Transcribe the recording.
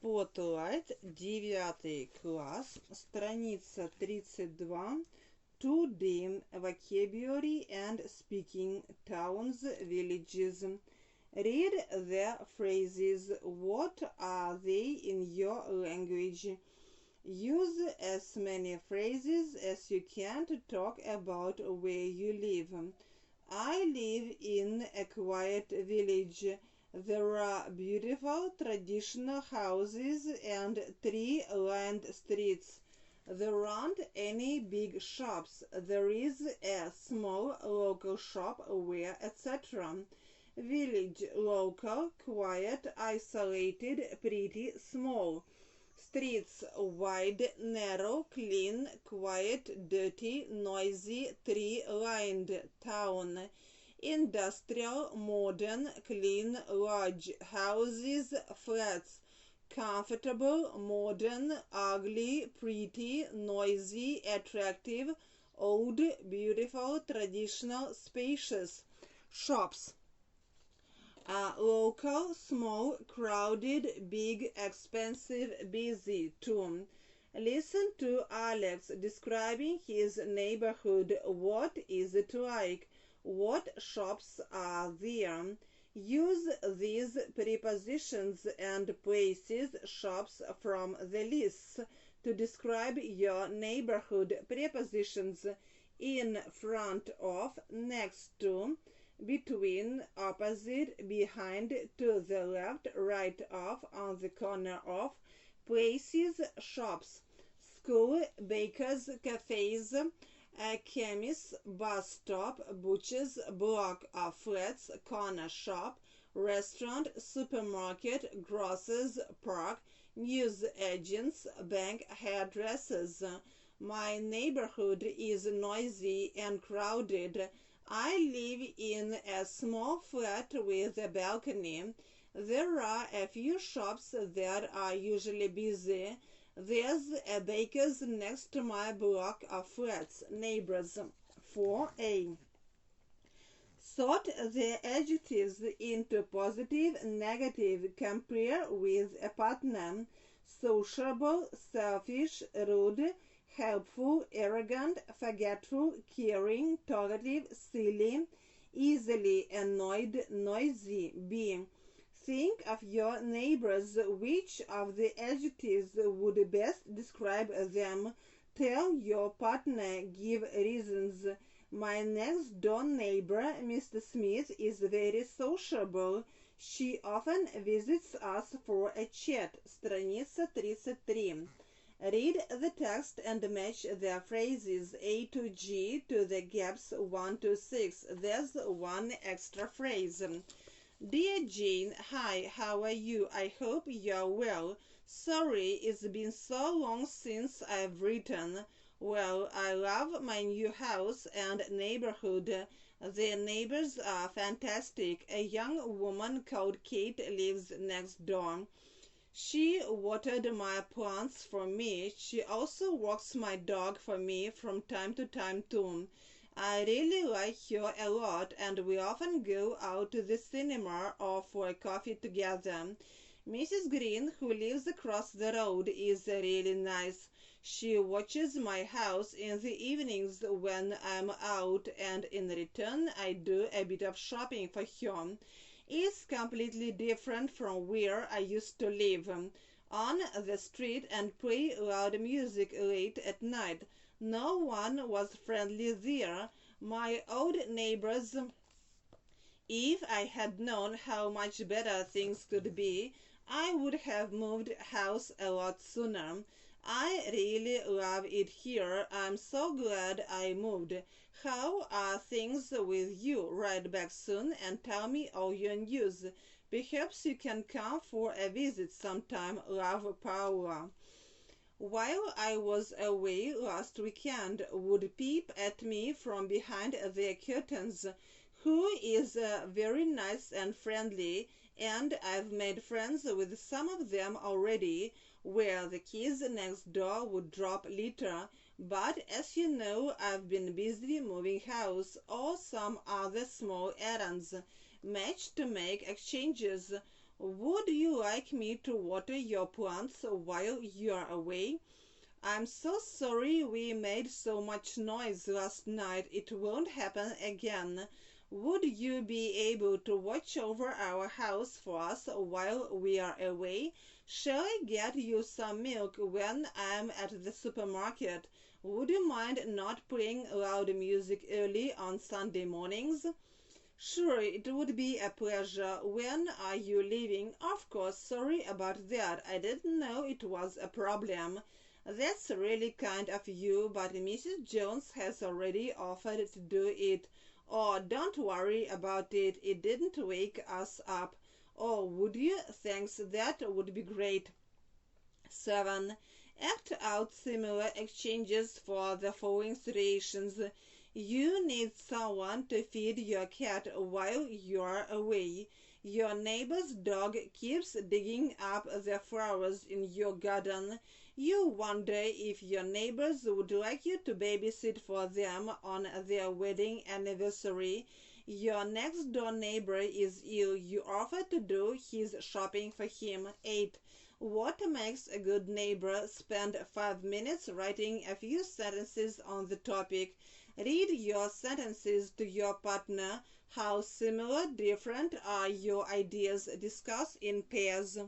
2.Spotlight, 9 класс, страница 32, Today, vocabulary and speaking, towns, villages. Read the phrases. What are they in your language? Use as many phrases as you can to talk about where you live. I live in a quiet village. There are beautiful traditional houses and tree-lined streets. There aren't any big shops. There is a small local shop where, etc. Village, local, quiet, isolated, pretty, small. Streets, wide, narrow, clean, quiet, dirty, noisy, tree-lined. Town, industrial, modern, clean, large. Houses, flats. Comfortable, modern, ugly, pretty, noisy, attractive, old, beautiful, traditional, spacious. Shops, local, small, crowded, big, expensive, busy. Too. Listen to Alex describing his neighborhood. What is it like? What shops are there? Use these prepositions and places shops from the lists to describe your neighborhood. Prepositions: in, front of, next to, between, opposite, behind, to the left, right of, on the corner of. Places, shops: school, bakers, cafes, chemists, bus stop, butchers, block of flats, corner shop, restaurant, supermarket, grocers, park, news agents, bank, hairdressers. My neighborhood is noisy and crowded. I live in a small flat with a balcony. There are a few shops that are usually busy. There's a baker's next to my block of flats. Neighbors. 4a. Sort the adjectives into positive, negative. Compare with a partner. Sociable, selfish, rude, helpful, arrogant, forgetful, caring, talkative, silly, easily annoyed, noisy. B. Think of your neighbors. Which of the adjectives would best describe them? Tell your partner. Give reasons. My next door neighbor, Mr. Smith, is very sociable. She often visits us for a chat. Страница 33. Read the text and match the phrases A to G to the gaps 1 to 6. There's one extra phrase. Dear Jane, hi, how are you? I hope you're well. Sorry, it's been so long since I've written. Well, I love my new house and neighborhood. The neighbors are fantastic. A young woman called Kate lives next door. She watered my plants for me. She also walks my dog for me from time to time too. I really like her a lot, and we often go out to the cinema or for a coffee together. Mrs. Green, who lives across the road, is really nice. She watches my house in the evenings when I'm out, and in return I do a bit of shopping for her. It's completely different from where I used to live, on the street and play loud music late at night. No one was friendly there. My old neighbors. If I had known how much better things could be, I would have moved house a lot sooner. I really love it here. I'm so glad I moved. How are things with you? Write back soon and tell me all your news. Perhaps you can come for a visit sometime. Love, Paula. While I was away last weekend, would peep at me from behind their curtains. Who is very nice and friendly, and I've made friends with some of them already, where the kids next door would drop litter. But as you know, I've been busy moving house or some other small errands. Match to make exchanges. Would you like me to water your plants while you're away? I'm so sorry we made so much noise last night. It won't happen again. Would you be able to watch over our house for us while we are away? Shall I get you some milk when I'm at the supermarket? Would you mind not playing loud music early on Sunday mornings? Sure, it would be a pleasure. When are you leaving? Of course, sorry about that. I didn't know it was a problem. That's really kind of you, but Mrs. Jones has already offered to do it. Oh, don't worry about it. It didn't wake us up. Oh, would you? Thanks, that would be great. 7. Act out similar exchanges for the following situations. You need someone to feed your cat while you're away. Your neighbor's dog keeps digging up the flowers in your garden. You wonder if your neighbors would like you to babysit for them on their wedding anniversary. Your next door neighbor is ill. You offer to do his shopping for him. 8. What makes a good neighbor? Spend 5 minutes writing a few sentences on the topic. Read your sentences to your partner. How similar, different are your ideas? Discuss in pairs.